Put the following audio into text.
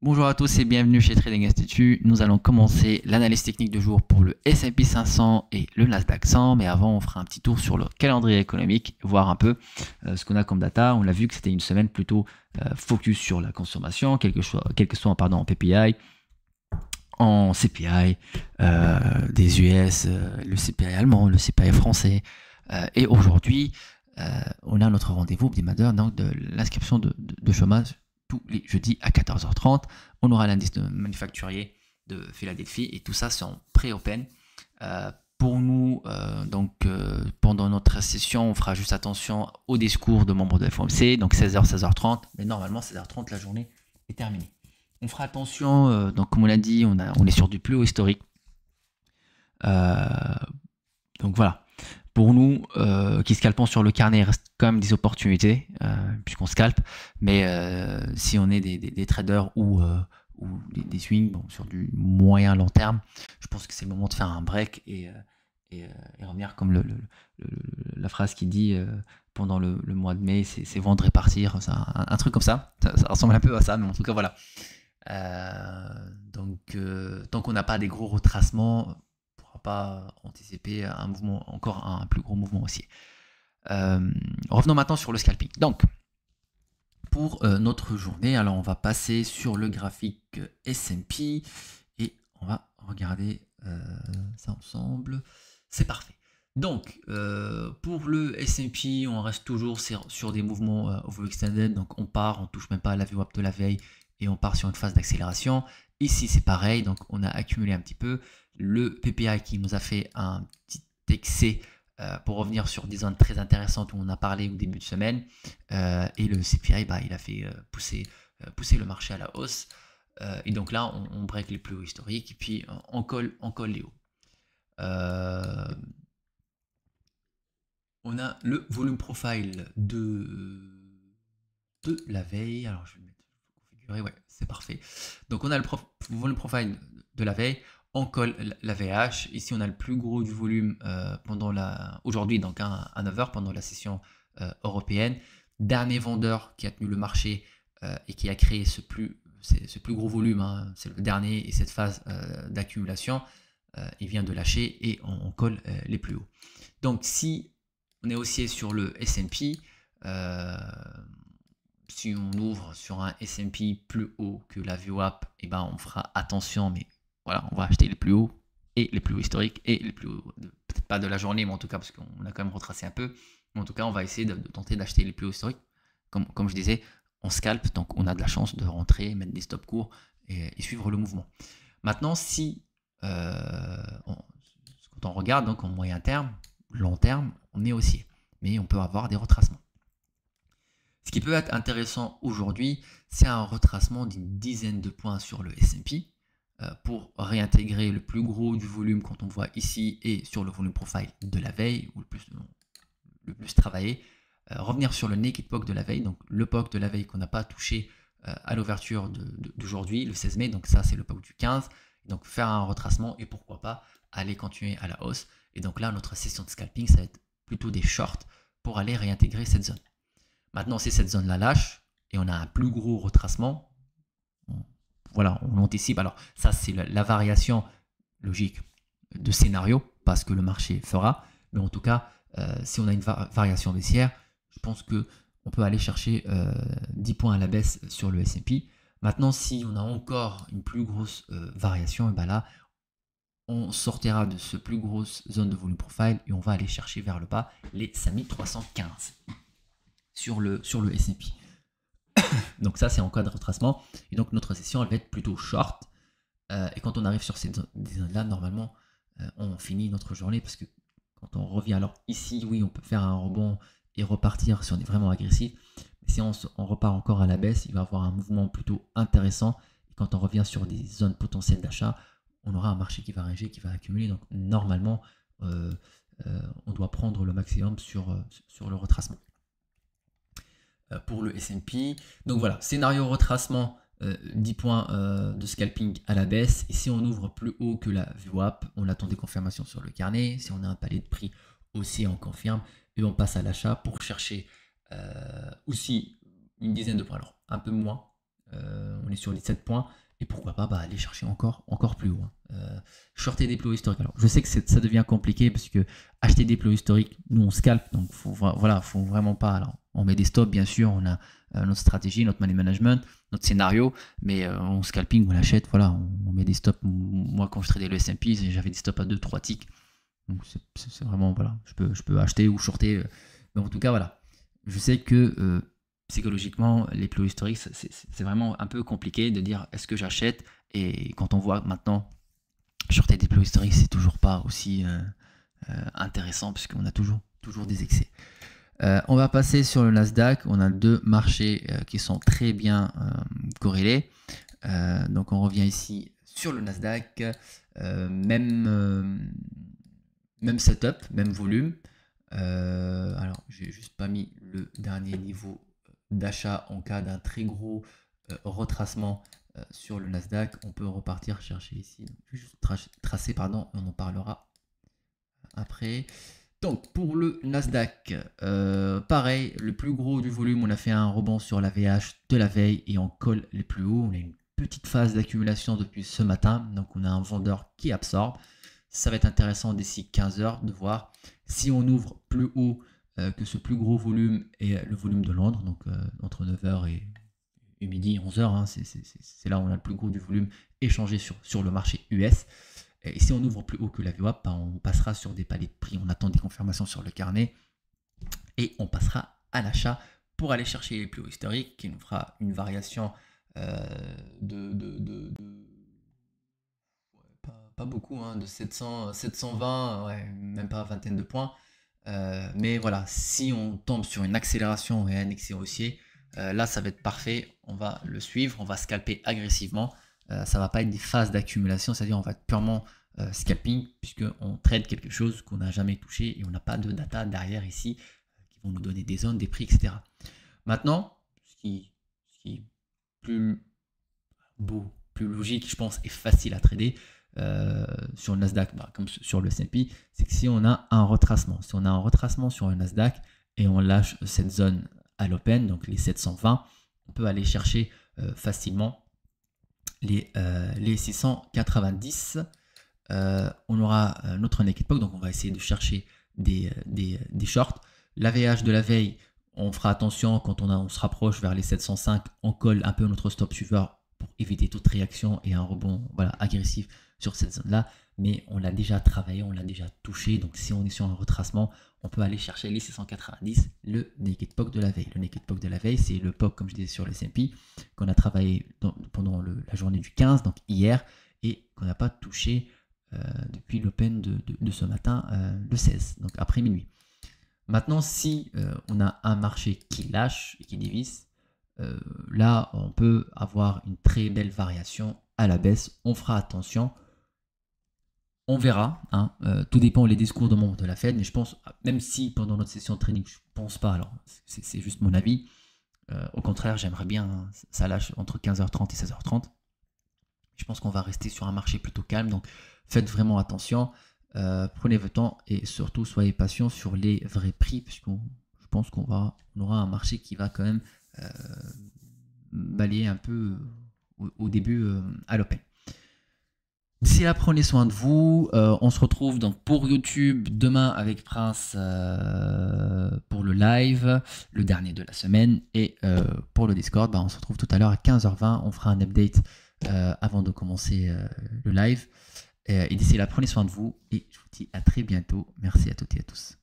Bonjour à tous et bienvenue chez Trading Institute. Nous allons commencer l'analyse technique du jour pour le S&P 500 et le Nasdaq 100. Mais avant, on fera un petit tour sur le calendrier économique, voir un peu ce qu'on a comme data. On l'a vu que c'était une semaine plutôt focus sur la consommation, quel que soit en PPI, en CPI, des US, le CPI allemand, le CPI français. Et aujourd'hui, on a notre rendez-vous hebdomadaire donc de l'inscription de chômage tous les jeudis à 14h30. On aura l'indice de manufacturier de Philadelphie et tout ça c'est en pré-open. Pour nous, pendant notre session, on fera juste attention au discours de membres de FOMC, donc 16h, 16h30, mais normalement 16h30, la journée est terminée. On fera attention, donc comme on l'a dit, on est sur du plus haut historique. Donc voilà. Pour nous, qui scalpons sur le carnet, il reste quand même des opportunités, puisqu'on scalpe. Mais si on est des traders ou des swings sur du moyen long terme, je pense que c'est le moment de faire un break et revenir comme la phrase qui dit pendant le mois de mai, c'est vendre et partir. Un truc comme ça. Ça ressemble un peu à ça, mais en tout cas, voilà. Tant qu'on n'a pas des gros retracements, pas anticiper un mouvement, encore un plus gros mouvement haussier. Revenons maintenant sur le scalping. Donc, pour notre journée, alors on va passer sur le graphique S&P et on va regarder ça ensemble. C'est parfait. Donc, pour le S&P, on reste toujours sur des mouvements overextended. Donc, on touche même pas à la VWAP de la veille et on part sur une phase d'accélération. Ici, c'est pareil. Donc, on a accumulé un petit peu. Le PPI qui nous a fait un petit excès pour revenir sur des zones très intéressantes où on a parlé au début de semaine. Et le CPI, il a fait pousser le marché à la hausse. Et donc là, on break les plus hauts historiques et puis on colle les hauts. On a le volume profile de la veille. Alors, je vais le mettre configuré. Ouais, c'est parfait. Donc, on a le volume profile de la veille. On colle la VH. Ici, on a le plus gros du volume aujourd'hui, donc à 9h, pendant la session européenne. Dernier vendeur qui a tenu le marché et qui a créé ce plus gros volume, hein, c'est le dernier et cette phase d'accumulation, il vient de lâcher et on colle les plus hauts. Donc, si on est haussier sur le S&P, si on ouvre sur un S&P plus haut que la VWAP, on fera attention, mais voilà, on va acheter les plus hauts et les plus hauts historiques et les plus hauts, peut-être pas de la journée, mais en tout cas, parce qu'on a quand même retracé un peu. Mais en tout cas, on va essayer de tenter d'acheter les plus hauts historiques. Comme je disais, on scalpe, donc on a de la chance de rentrer, mettre des stops courts et suivre le mouvement. Maintenant, si quand on regarde donc en moyen terme, long terme, on est haussier, mais on peut avoir des retracements. Ce qui peut être intéressant aujourd'hui, c'est un retracement d'une dizaine de points sur le S&P pour réintégrer le plus gros du volume quand on voit ici et sur le volume profile de la veille, ou le plus travaillé, revenir sur le naked POC de la veille, donc le POC de la veille qu'on n'a pas touché à l'ouverture d'aujourd'hui, le 16 mai, donc ça c'est le POC du 15, donc faire un retracement et pourquoi pas aller continuer à la hausse. Et donc là, notre session de scalping, ça va être plutôt des shorts pour aller réintégrer cette zone. Maintenant, si cette zone-là lâche et on a un plus gros retracement, voilà, on anticipe. Alors ça, c'est la variation logique de scénario, pas ce que le marché fera. Mais en tout cas, si on a une variation baissière, je pense qu'on peut aller chercher 10 points à la baisse sur le S&P. Maintenant, si on a encore une plus grosse variation, et là, on sortira de ce plus grosse zone de volume profile et on va aller chercher vers le bas les 5315 sur le S&P. Donc ça, c'est en cas de retracement. Et donc notre session, elle va être plutôt short. Et quand on arrive sur ces zones-là, normalement, on finit notre journée parce que quand on revient, alors ici, oui, on peut faire un rebond et repartir si on est vraiment agressif. Mais si on repart encore à la baisse, il va y avoir un mouvement plutôt intéressant. Et quand on revient sur des zones potentielles d'achat, on aura un marché qui va ranger, qui va accumuler. Donc normalement, on doit prendre le maximum sur le retracement. Pour le S&P. Donc voilà, scénario retracement, 10 points de scalping à la baisse. Et si on ouvre plus haut que la VWAP, on attend des confirmations sur le carnet. Si on a un palier de prix aussi, on confirme. Et on passe à l'achat pour chercher aussi une dizaine de points. Alors un peu moins, On est sur les 7 points. Et pourquoi pas aller chercher encore plus haut. Shorter des plus hauts historiques. Alors, je sais que ça devient compliqué parce que acheter des plus hauts historiques, nous on scalpe, donc faut vraiment pas. Alors, on met des stops, bien sûr, on a notre stratégie, notre money management, notre scénario, mais on scalping, on achète, voilà, on met des stops. Moi, quand je tradais le S&P, j'avais des stops à 2-3 ticks. Donc, c'est vraiment, voilà, je peux acheter ou shorter. Mais en tout cas, voilà, je sais que psychologiquement, les plus hauts historiques, c'est vraiment un peu compliqué de dire est-ce que j'achète, et quand on voit maintenant shorter des plus hauts historiques, c'est toujours pas aussi intéressant puisqu'on a toujours des excès. On va passer sur le Nasdaq. On a deux marchés qui sont très bien corrélés. Donc on revient ici sur le Nasdaq. Même setup, même volume. Alors j'ai juste pas mis le dernier niveau d'achat en cas d'un très gros retracement sur le Nasdaq. On peut repartir chercher ici. Je vais juste tracer, pardon, on en parlera après. Donc pour le Nasdaq, pareil, le plus gros du volume, on a fait un rebond sur la VH de la veille et on colle les plus hauts. On a une petite phase d'accumulation depuis ce matin, donc on a un vendeur qui absorbe. Ça va être intéressant d'ici 15 heures de voir si on ouvre plus haut que ce plus gros volume et le volume de Londres, donc entre 9h et midi, 11h, hein, c'est là où on a le plus gros du volume échangé sur le marché US. Et si on ouvre plus haut que la VWAP, on passera sur des paliers de prix, on attend des confirmations sur le carnet et on passera à l'achat pour aller chercher les plus hauts historiques qui nous fera une variation pas beaucoup, hein, de 720, ouais, même pas vingtaine de points. Mais voilà, si on tombe sur une accélération et un excès haussier, là ça va être parfait, on va le suivre, on va scalper agressivement. Ça va pas être des phases d'accumulation, c'est-à-dire on va être purement scalping puisqu'on trade quelque chose qu'on n'a jamais touché et on n'a pas de data derrière ici qui vont nous donner des zones, des prix, etc. Maintenant, ce qui est plus beau, plus logique, je pense, et facile à trader sur le Nasdaq, comme sur le S&P, c'est que si on a un retracement, sur le Nasdaq et on lâche cette zone à l'open, donc les 720, on peut aller chercher facilement les 690. On aura notre naked pop, donc on va essayer de chercher des shorts. La VH de la veille, on fera attention quand on se rapproche vers les 705, on colle un peu notre stop suiveur pour éviter toute réaction et un rebond agressif sur cette zone là, mais on l'a déjà travaillé, on l'a déjà touché, donc si on est sur un retracement, on peut aller chercher les 690, le naked pop de la veille. Le naked pop de la veille, c'est le pop, comme je disais, sur le S&P qu'on a travaillé pendant la journée du 15, donc hier, et qu'on n'a pas touché depuis l'open de ce matin, le 16, donc après minuit. Maintenant, si on a un marché qui lâche et qui dévisse, là, on peut avoir une très belle variation à la baisse. On fera attention. On verra. Hein, tout dépend des discours de la Fed. Mais je pense, même si pendant notre session de trading, je ne pense pas, alors c'est juste mon avis. Au contraire, j'aimerais bien, hein, ça lâche entre 15h30 et 16h30. Je pense qu'on va rester sur un marché plutôt calme. Donc, faites vraiment attention. Prenez votre temps et surtout soyez patient sur les vrais prix, puisque je pense qu'on aura un marché qui va quand même balayer un peu au début à l'open. D'ici là, prenez soin de vous. On se retrouve donc pour YouTube demain avec Prince pour le live, le dernier de la semaine. Et pour le Discord, on se retrouve tout à l'heure à 15h20. On fera un update avant de commencer le live. Et d'ici là, prenez soin de vous et je vous dis à très bientôt. Merci à toutes et à tous.